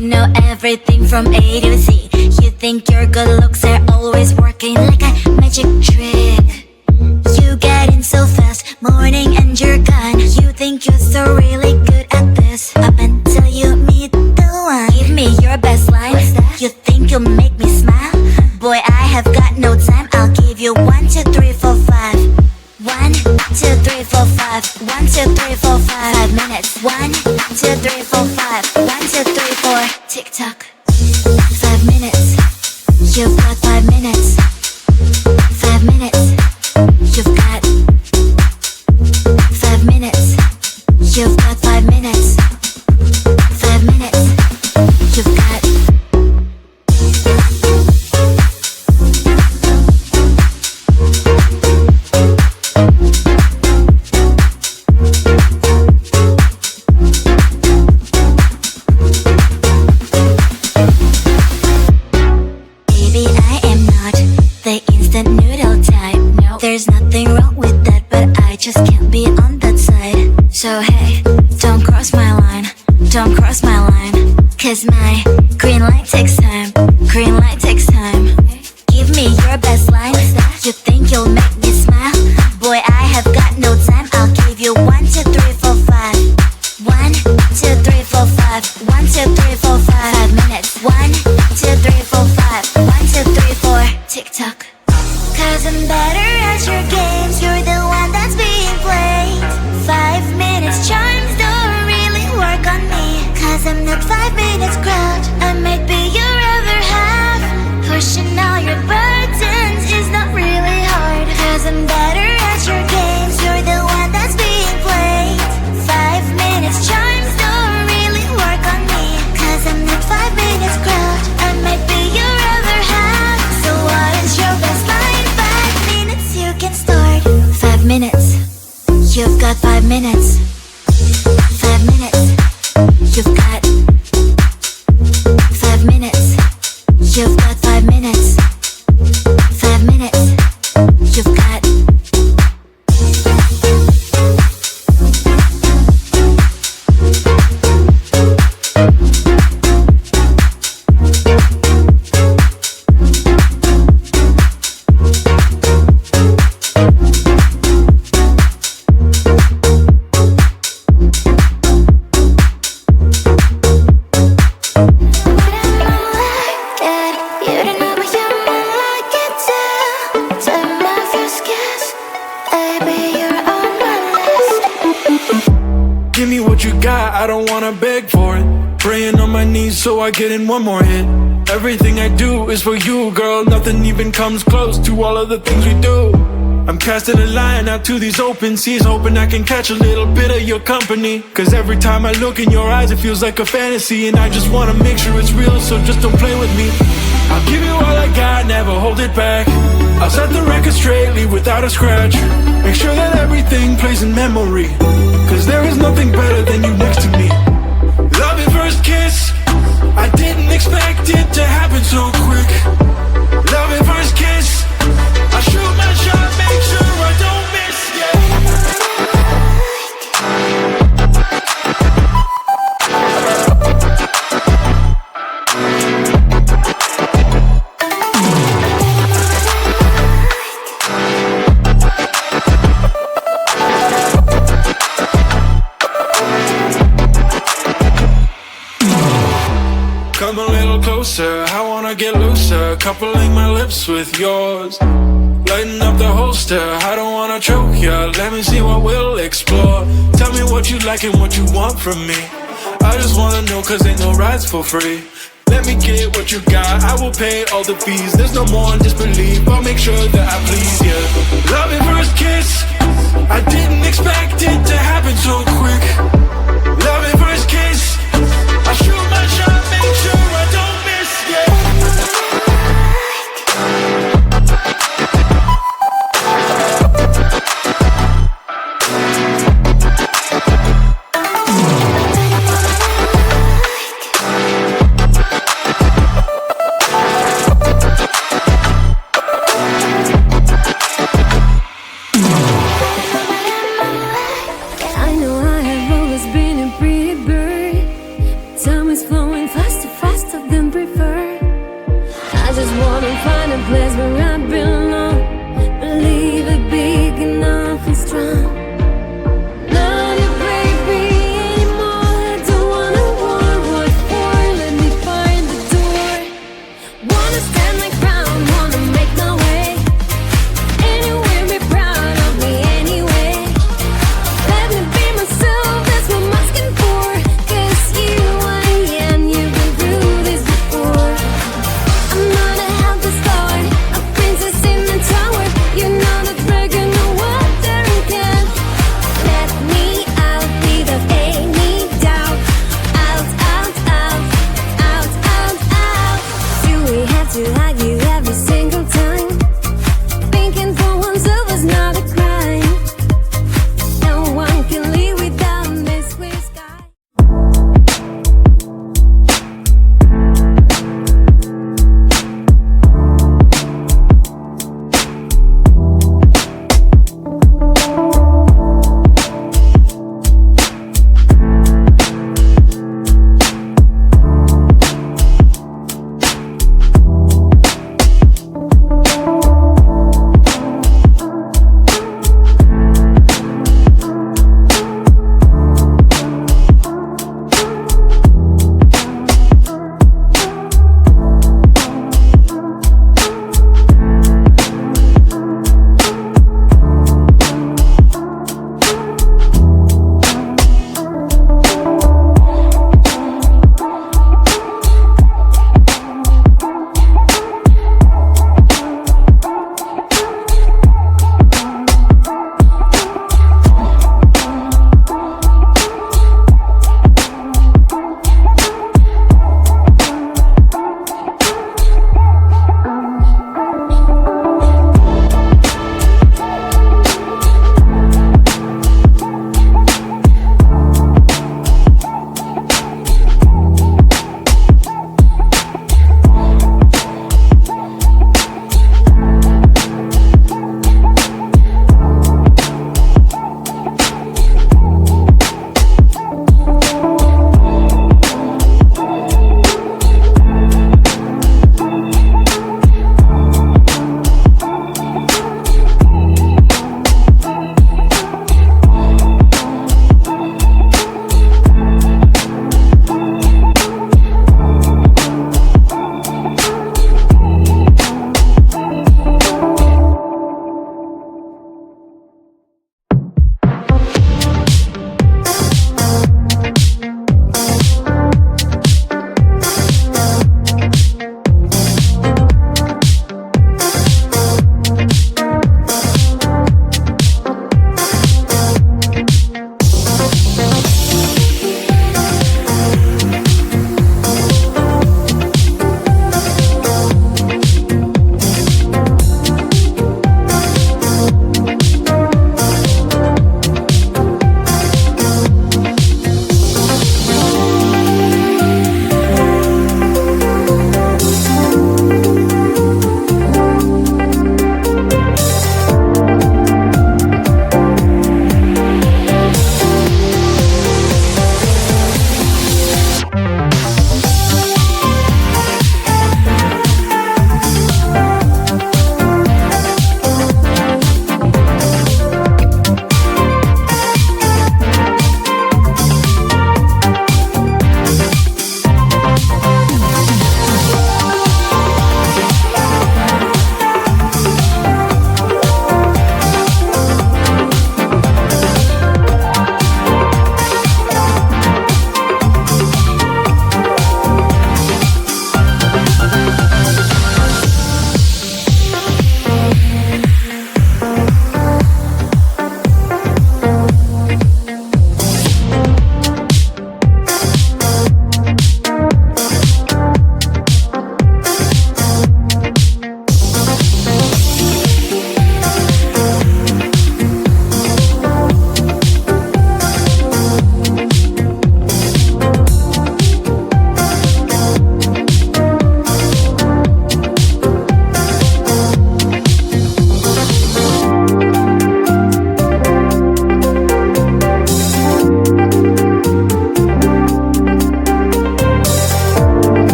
You know everything from A to Z. You think your good looks are always working like a magic trick. You get in so fast, morning and you're gone. You think you're so really good at this, up until you meet the one. Give me your best line. You think you'll make me smile? Boy, I have got no time. I'll give you 1, 2, 3, 4, 5. 1, 2, 3, 4, 5. 1, 2, 3, 4, 5. 5 minutes. 1, 2, 3, 4, 5. 1, 2, 3, 4. Tick tock. 5 minutes. You've got 5 minutes. 5 minutes. You've got 5 minutes. You've got 5 minutes. 5 minutes. You've got. Baby, I am not the instant noodle type. No, there's nothing wrong with that, but I just can't be on that side. So hey, don't cross my line, don't cross my line. Cause my green light takes time, green light takes time. Give me your best line. You think you'll make me smile? Boy, I have got no time. I'll give you 1, 2, 3, 4, 5. 1, 2, 3, 4, 5. 1, 2, 3, 4, 5. 5 minutes. 1, 2, 3, 4, 5. 1, 2, 3, 4. Tick tock. Cause I'm better at your games. You're the one that's being played. 5 minutes charms don't really work on me. Cause I'm not 5 minutes crowd. I might be your other half. Pushing all your buttons is not really hard. Cause I'm better at your games. You're the one that's being played. 5 minutes charms don't really work on me. Cause I'm not 5 minutes crowd. I might be your other half. So what is your best line? 5 minutes you can start. 5 minutes. You've got 5 minutes. 5 minutes. You've got 5 minutes. You've got 5 minutes. 5 minutes. You've got. Give me what you got, I don't wanna beg for it. Praying on my knees so I get in one more hit. Everything I do is for you, girl. Nothing even comes close to all of the things we do. I'm casting a line out to these open seas, hoping I can catch a little bit of your company. Cause every time I look in your eyes it feels like a fantasy. And I just wanna make sure it's real, so just don't play with me. I'll give you all I got, never hold it back. I'll set the record straight, leave without a scratch. Make sure that everything plays in memory. Cause there is nothing better than you next to me. Love at first kiss, I didn't expect it to happen so quick. Love at first kiss, I shoot my shot, make sure I don't miss, Come a little closer, I wanna get looser. Coupling my lips with yours, lighten up the holster, I don't wanna choke ya. Let me see what we'll explore. Tell me what you like and what you want from me. I just wanna know cause ain't no rides for free. Let me get what you got, I will pay all the fees. There's no more disbelief, I'll make sure that I please ya. Love at first kiss, I didn't expect it to happen so quick. Love at first kiss, I shoot my shot, make sure I don't miss, I know I have always been a pretty bird. Time is flowing.